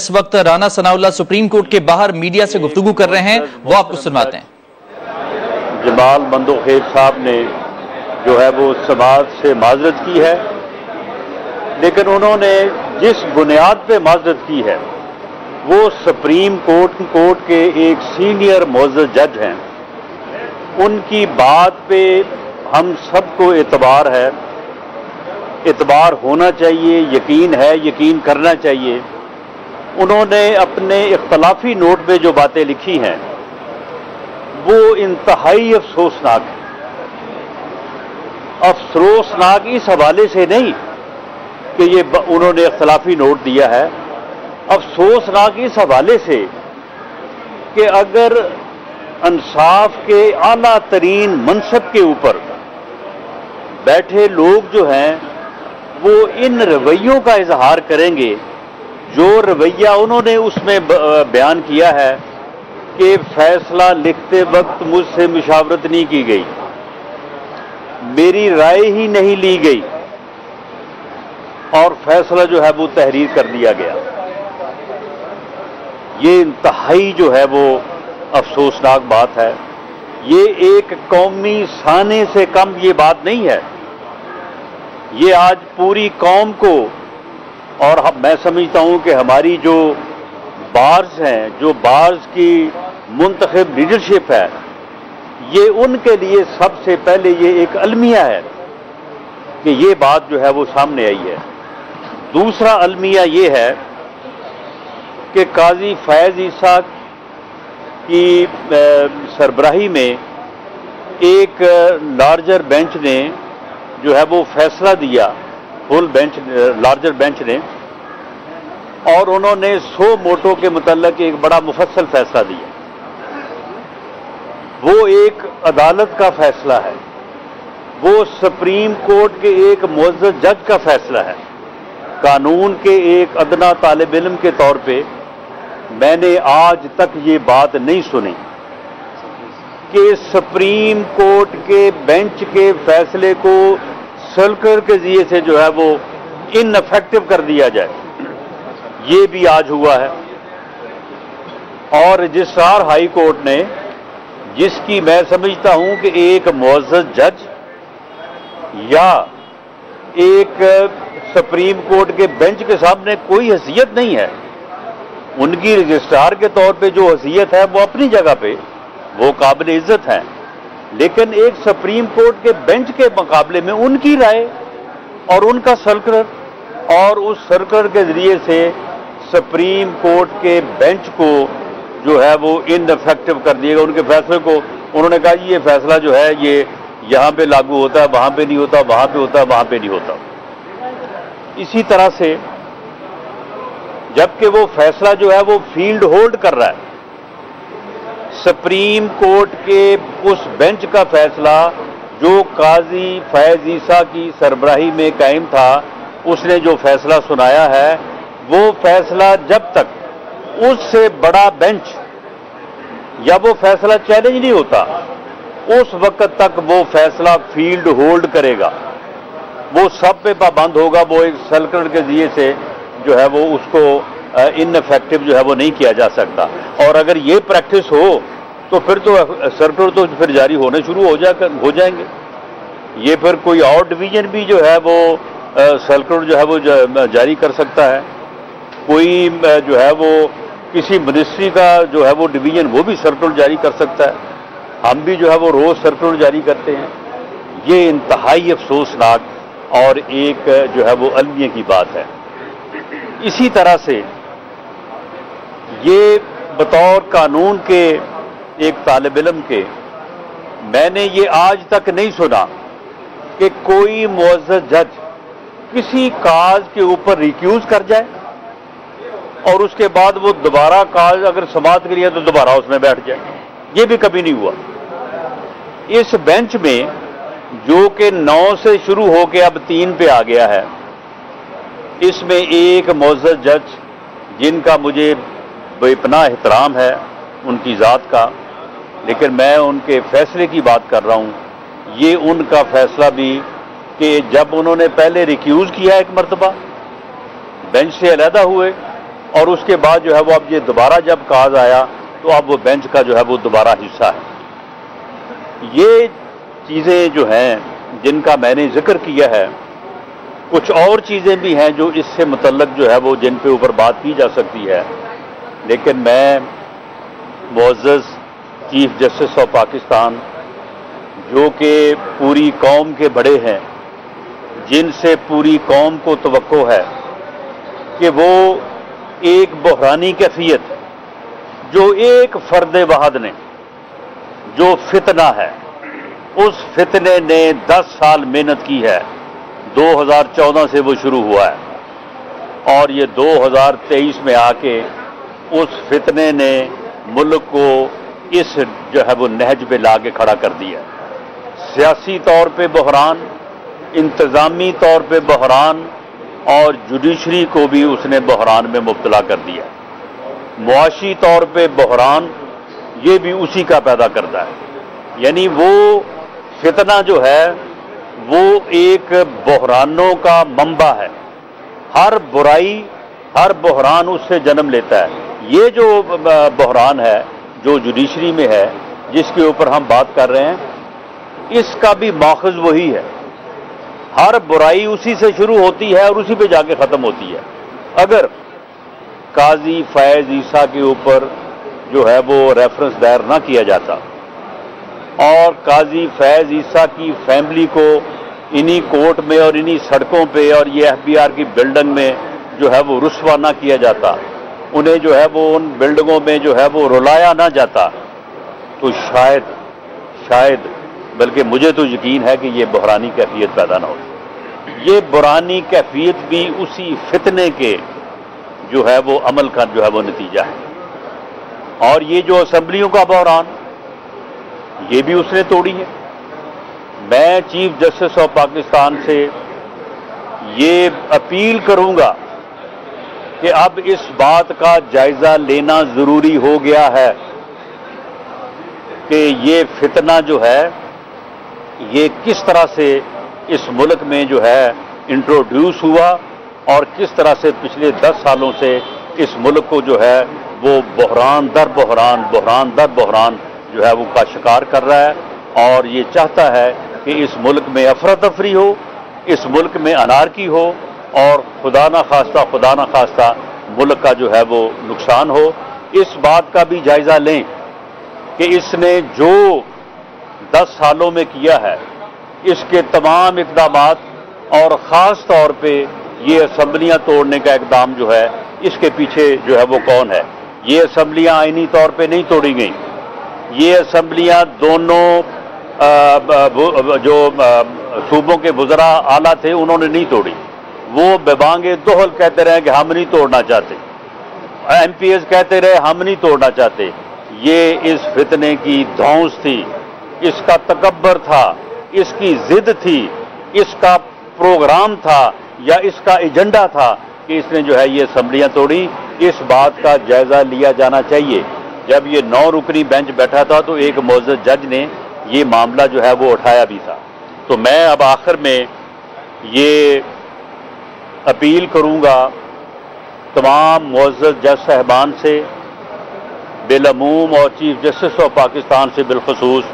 اس وقت Rana Sanaullah supreme court کے باہر میڈیا سے گفتگو کر رہے ہیں، وہ آپ کو سنواتے ہیں۔ جمال مندوخیل صاحب نے جو ہے وہ سماج سے معذرت کی ہے، لیکن انہوں نے جس بنیاد پہ معذرت کی ہے وہ سپریم کورٹ کے ایک سینئر معزز جج ہیں، ان کی بات پہ ہم سب کو اعتبار ہے، اعتبار ہونا چاہیے، یقین ہے، یقین کرنا چاہیے۔ انہوں نے اپنے اختلافی نوٹ پہ جو باتیں لکھی ہیں وہ انتہائی افسوسناک ہے۔ افسوسناک اس حوالے سے نہیں کہ یہ انہوں نے اختلافی نوٹ دیا ہے، افسوسناک اس حوالے سے کہ اگر انصاف کے اعلیٰ ترین منصب کے اوپر بیٹھے لوگ جو ہیں وہ ان رویوں کا اظہار کریں گے جو رویہ انہوں نے اس میں بیان کیا ہے کہ فیصلہ لکھتے وقت مجھ سے مشاورت نہیں کی گئی، میری رائے ہی نہیں لی گئی اور فیصلہ جو ہے وہ تحریر کر دیا گیا، یہ انتہائی جو ہے وہ افسوسناک بات ہے۔ یہ ایک قومی سانے سے کم یہ بات نہیں ہے، یہ آج پوری قوم کو، اور میں سمجھتا ہوں کہ ہماری جو بارز ہیں، جو بارز کی منتخب لیڈرشپ ہے، یہ ان کے لیے سب سے پہلے یہ ایک المیہ ہے کہ یہ بات جو ہے وہ سامنے آئی ہے۔ دوسرا المیہ یہ ہے کہ قاضی فیض عیسیٰ کی سربراہی میں ایک لارجر بینچ نے جو ہے وہ فیصلہ دیا، فل بینچ، لارجر بینچ نے، اور انہوں نے 100 موٹو کے متعلق ایک بڑا مفصل فیصلہ دیا۔ وہ ایک عدالت کا فیصلہ ہے، وہ سپریم کورٹ کے ایک معزز جج کا فیصلہ ہے۔ قانون کے ایک ادنا طالب علم کے طور پہ میں نے آج تک یہ بات نہیں سنی کہ سپریم کورٹ کے بینچ کے فیصلے کو سرکلر کے ذریعے سے جو ہے وہ ان افیکٹو کر دیا جائے، یہ بھی آج ہوا ہے۔ اور رجسٹرار ہائی کورٹ نے، جس کی میں سمجھتا ہوں کہ ایک معزز جج یا ایک سپریم کورٹ کے بینچ کے سامنے کوئی حیثیت نہیں ہے، ان کی رجسٹرار کے طور پہ جو حیثیت ہے وہ اپنی جگہ پہ وہ قابل عزت ہیں، لیکن ایک سپریم کورٹ کے بینچ کے مقابلے میں ان کی رائے اور ان کا سرکلر، اور اس سرکلر کے ذریعے سے سپریم کورٹ کے بینچ کو جو ہے وہ ان افیکٹو کر دیے گا، ان کے فیصلے کو انہوں نے کہا جی یہ فیصلہ جو ہے یہ یہاں پہ لاگو ہوتا ہے، وہاں پہ نہیں ہوتا، وہاں پہ ہوتا ہے، وہاں پہ نہیں ہوتا۔ اسی طرح سے جبکہ وہ فیصلہ جو ہے وہ فیلڈ ہولڈ کر رہا ہے، سپریم کورٹ کے اس بینچ کا فیصلہ جو قاضی فیض عیسیٰ کی سربراہی میں قائم تھا، اس نے جو فیصلہ سنایا ہے، وہ فیصلہ جب تک اس سے بڑا بینچ یا وہ فیصلہ چیلنج نہیں ہوتا، اس وقت تک وہ فیصلہ فیلڈ ہولڈ کرے گا، وہ سب پہ پابند ہوگا، وہ ایک سرکلر کے ذریعے سے جو ہے وہ اس کو ان افیکٹو جو ہے وہ نہیں کیا جا سکتا۔ اور اگر یہ پریکٹس ہو تو پھر تو سرکلر تو پھر جاری ہونے شروع ہو جائیں گے، یہ پھر کوئی اور ڈویژن بھی جو ہے وہ سرکلر جو ہے وہ جاری کر سکتا ہے، کوئی جو ہے وہ کسی منسٹری کا جو ہے وہ ڈویژن وہ بھی سرکلر جاری کر سکتا ہے، ہم بھی جو ہے وہ روز سرکلر جاری کرتے ہیں۔ یہ انتہائی افسوسناک اور ایک جو ہے وہ المیہ کی بات ہے۔ اسی طرح سے یہ بطور قانون کے ایک طالب علم کے میں نے یہ آج تک نہیں سنا کہ کوئی معزز جج کسی کاز کے اوپر ریکیوز کر جائے اور اس کے بعد وہ دوبارہ کاز اگر سماعت کے لیے تو دوبارہ اس میں بیٹھ جائے، یہ بھی کبھی نہیں ہوا۔ اس بینچ میں جو کہ 9 سے شروع ہو کے اب 3 پہ آ گیا ہے، اس میں ایک معزز جج جن کا مجھے بے پناہ احترام ہے ان کی ذات کا، لیکن میں ان کے فیصلے کی بات کر رہا ہوں، یہ ان کا فیصلہ بھی کہ جب انہوں نے پہلے ریکیوز کیا ایک مرتبہ، بینچ سے علیحدہ ہوئے، اور اس کے بعد جو ہے وہ اب یہ دوبارہ جب کاز آیا تو اب وہ بینچ کا جو ہے وہ دوبارہ حصہ ہے۔ یہ چیزیں جو ہیں جن کا میں نے ذکر کیا ہے، کچھ اور چیزیں بھی ہیں جو اس سے متعلق جو ہے وہ جن پہ اوپر بات کی جا سکتی ہے، لیکن میں معزز چیف جسٹس آف پاکستان جو کہ پوری قوم کے بڑے ہیں، جن سے پوری قوم کو توقع ہے کہ وہ ایک بحرانی کیفیت جو ایک فرد واحد نے جو فتنہ ہے، اس فتنے نے 10 سال محنت کی ہے، 2014 سے وہ شروع ہوا ہے اور یہ 2023 میں آ کے اس فتنے نے ملک کو اس جو ہے وہ نہج پہ لا کے کھڑا کر دیا۔ سیاسی طور پہ بحران، انتظامی طور پہ بحران اور جوڈیشری کو بھی اس نے بحران میں مبتلا کر دیا۔ معاشی طور پہ بحران یہ بھی اسی کا پیدا کرتا ہے، یعنی وہ فتنہ جو ہے وہ ایک بحرانوں کا منبع ہے۔ ہر برائی، ہر بحران اس سے جنم لیتا ہے۔ یہ جو بحران ہے جو جوڈیشری میں ہے، جس کے اوپر ہم بات کر رہے ہیں، اس کا بھی ماخذ وہی ہے۔ ہر برائی اسی سے شروع ہوتی ہے اور اسی پہ جا کے ختم ہوتی ہے۔ اگر قاضی فیض عیسیٰ کے اوپر جو ہے وہ ریفرنس دائر نہ کیا جاتا اور قاضی فیض عیسیٰ کی فیملی کو انہی کورٹ میں اور انہی سڑکوں پہ اور یہ FBI کی بلڈنگ میں جو ہے وہ رسوا نہ کیا جاتا، انہیں جو ہے وہ ان بلڈنگوں میں جو ہے وہ رلایا نہ جاتا، تو شاید بلکہ مجھے تو یقین ہے کہ یہ بحرانی کیفیت پیدا نہ ہوتی۔ یہ بحرانی کیفیت بھی اسی فتنے کے جو ہے وہ عمل کا جو ہے وہ نتیجہ ہے۔ اور یہ جو اسمبلیوں کا بحران، یہ بھی اس نے توڑی ہے۔ میں چیف جسٹس آف پاکستان سے یہ اپیل کروں گا کہ اب اس بات کا جائزہ لینا ضروری ہو گیا ہے کہ یہ فتنہ جو ہے یہ کس طرح سے اس ملک میں جو ہے انٹروڈیوس ہوا اور کس طرح سے پچھلے 10 سالوں سے اس ملک کو جو ہے وہ بحران در بحران جو ہے وہ کا شکار کر رہا ہے، اور یہ چاہتا ہے کہ اس ملک میں افراتفری ہو، اس ملک میں انارکی ہو اور خدا نہ خواستہ ملک کا جو ہے وہ نقصان ہو۔ اس بات کا بھی جائزہ لیں کہ اس نے جو 10 سالوں میں کیا ہے، اس کے تمام اقدامات اور خاص طور پہ یہ اسمبلیاں توڑنے کا اقدام جو ہے، اس کے پیچھے جو ہے وہ کون ہے۔ یہ اسمبلیاں آئینی طور پہ نہیں توڑی گئیں، یہ اسمبلیاں دونوں جو صوبوں کے وزراء اعلیٰ تھے انہوں نے نہیں توڑی۔ وہ ببانگ دہل کہتے رہے کہ ہم نہیں توڑنا چاہتے، MPs کہتے رہے ہم نہیں توڑنا چاہتے۔ یہ اس فتنے کی دھونس تھی، اس کا تکبر تھا، اس کی ضد تھی، اس کا پروگرام تھا یا اس کا ایجنڈا تھا کہ اس نے جو ہے یہ اسمبلیاں توڑی۔ اس بات کا جائزہ لیا جانا چاہیے۔ جب یہ 9 رکنی بینچ بیٹھا تھا تو ایک معزز جج نے یہ معاملہ جو ہے وہ اٹھایا بھی تھا۔ تو میں اب آخر میں یہ اپیل کروں گا تمام معزز جج صاحبان سے بالعموم اور چیف جسٹس آف پاکستان سے بالخصوص،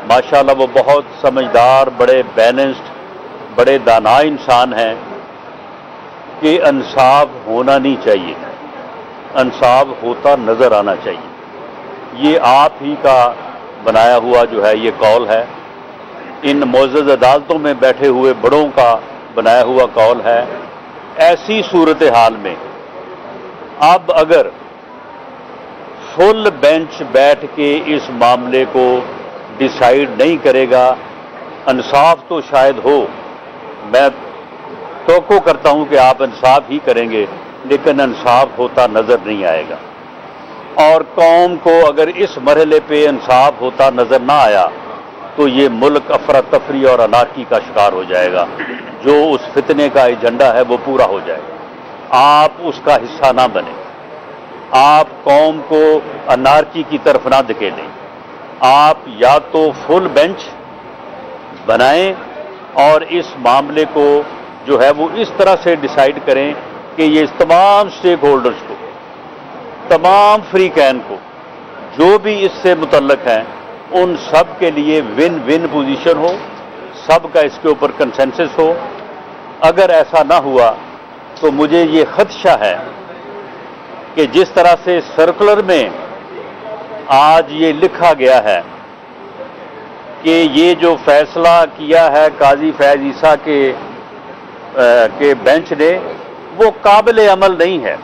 ماشاءاللہ وہ بہت سمجھدار، بڑے بیلنسڈ، بڑے دانا انسان ہیں، کہ انصاف ہونا نہیں چاہیے، انصاف ہوتا نظر آنا چاہیے۔ یہ آپ ہی کا بنایا ہوا جو ہے یہ قول ہے، ان معزز عدالتوں میں بیٹھے ہوئے بڑوں کا بنایا ہوا قول ہے۔ ایسی صورتحال میں اب اگر فل بینچ بیٹھ کے اس معاملے کو ڈیسائیڈ نہیں کرے گا، انصاف تو شاید ہو، میں توقع کرتا ہوں کہ آپ انصاف ہی کریں گے، لیکن انصاف ہوتا نظر نہیں آئے گا۔ اور قوم کو اگر اس مرحلے پہ انصاف ہوتا نظر نہ آیا تو یہ ملک افراتفری اور انارکی کا شکار ہو جائے گا۔ جو اس فتنے کا ایجنڈا ہے وہ پورا ہو جائے گا۔ آپ اس کا حصہ نہ بنیں، آپ قوم کو انارکی کی طرف نہ دھکیلیں۔ آپ یا تو فل بینچ بنائیں اور اس معاملے کو جو ہے وہ اس طرح سے ڈیسائیڈ کریں کہ یہ تمام سٹیک ہولڈرز کو، تمام فریقین کو، جو بھی اس سے متعلق ہیں، ان سب کے لیے ون ون پوزیشن ہو، سب کا اس کے اوپر کنسنسس ہو۔ اگر ایسا نہ ہوا تو مجھے یہ خدشہ ہے کہ جس طرح سے سرکولر میں آج یہ لکھا گیا ہے کہ یہ جو فیصلہ کیا ہے قاضی فیض عیسیٰ کے بینچ نے وہ قابل عمل نہیں ہے،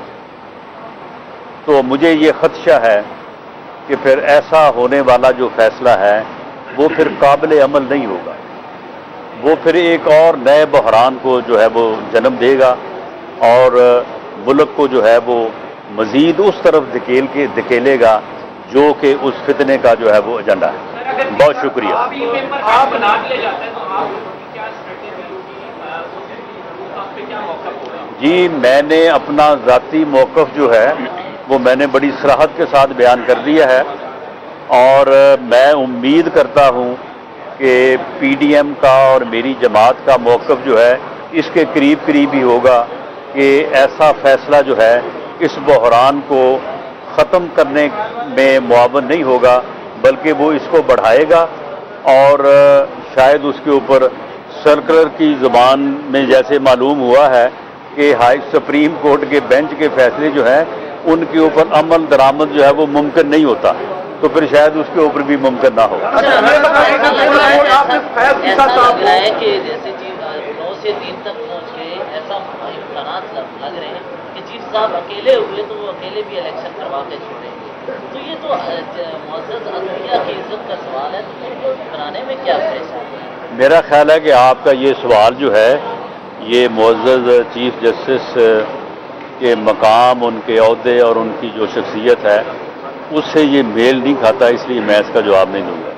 تو مجھے یہ خدشہ ہے کہ پھر ایسا ہونے والا جو فیصلہ ہے وہ پھر قابل عمل نہیں ہوگا، وہ پھر ایک اور نئے بحران کو جو ہے وہ جنم دے گا اور ملک کو جو ہے وہ مزید اس طرف دھکیلے گا جو کہ اس فتنے کا جو ہے وہ ایجنڈا ہے۔ بہت شکریہ۔ آپ بنا کے لے جاتے ہیں تو آپ کی کیا اسٹریٹجی ہوگی، آپ پہ کیا موقف ہوگا؟ جی، میں نے اپنا ذاتی موقف جو ہے وہ میں نے بڑی صراحت کے ساتھ بیان کر دیا ہے، اور میں امید کرتا ہوں کہ پی ڈی ایم کا اور میری جماعت کا موقف جو ہے اس کے قریب ہی ہوگا کہ ایسا فیصلہ جو ہے اس بحران کو ختم کرنے میں معاون نہیں ہوگا، بلکہ وہ اس کو بڑھائے گا، اور شاید اس کے اوپر سرکولر کی زبان میں جیسے معلوم ہوا ہے کہ سپریم کورٹ کے بینچ کے فیصلے جو ہیں ان کے اوپر عمل درآمد جو ہے وہ ممکن نہیں ہوتا، تو پھر شاید اس کے اوپر بھی ممکن نہ ہو۔ ایسا لگ رہا ہے کہ جیسے 9 سے 3 تک پہنچ گئے، ایسا امکانات لگ رہے ہیں کہ چیف صاحب اکیلے ہوئے تو وہ اکیلے بھی الیکشن کروا کے چھوڑیں گے، تو یہ تو معزز عدلیہ کی عزت کا سوال ہے، تو ان کو بنانے میں کیا پریشانی ہے؟ میرا خیال ہے کہ آپ کا یہ سوال جو ہے یہ معزز چیف جسٹس کے مقام، ان کے عہدے اور ان کی جو شخصیت ہے اس سے یہ میل نہیں کھاتا، اس لیے میں اس کا جواب نہیں دوں گا۔